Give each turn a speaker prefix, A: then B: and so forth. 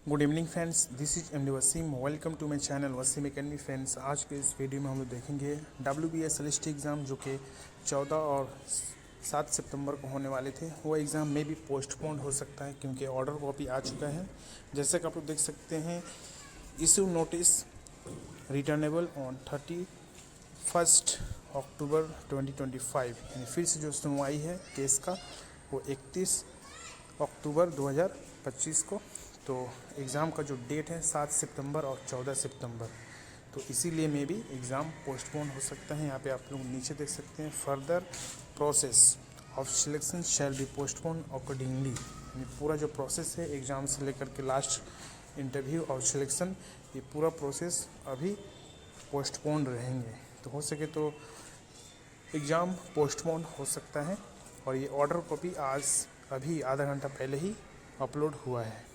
A: Good evening friends, this is MD Wasim. Welcome to my channel Wasim academy. Friends, आज के इस video में हम लोग देखेंगे WBS LST एग्ज़ाम जो कि 14 और 7 सितंबर को होने वाले थे। वो एग्ज़ाम में भी पोस्टपोन्ड हो सकता है क्योंकि ऑर्डर कॉपी आ चुका है। जैसे कि आप लोग देख सकते हैं, इशू नोटिस रिटर्नेबल ऑन 31 अक्टूबर 2025, यानी फिर से जो सुनवाई है केस का वो 31 अक्टूबर 2025 को। तो एग्ज़ाम का जो डेट है 7 सितंबर और 14 सितंबर, तो इसीलिए में भी एग्ज़ाम पोस्टपोन हो सकता है। यहाँ पे आप लोग नीचे देख सकते हैं, further process of selection shall be postpone accordingly. यानी पूरा जो प्रोसेस है एग्ज़ाम से लेकर के लास्ट इंटरव्यू और सिलेक्शन, ये पूरा प्रोसेस अभी पोस्टपोन रहेंगे। तो हो सके तो एग्ज़ाम पोस्टपोन हो सकता है। और ये ऑर्डर कॉपी आज अभी आधा घंटा पहले ही अपलोड हुआ है।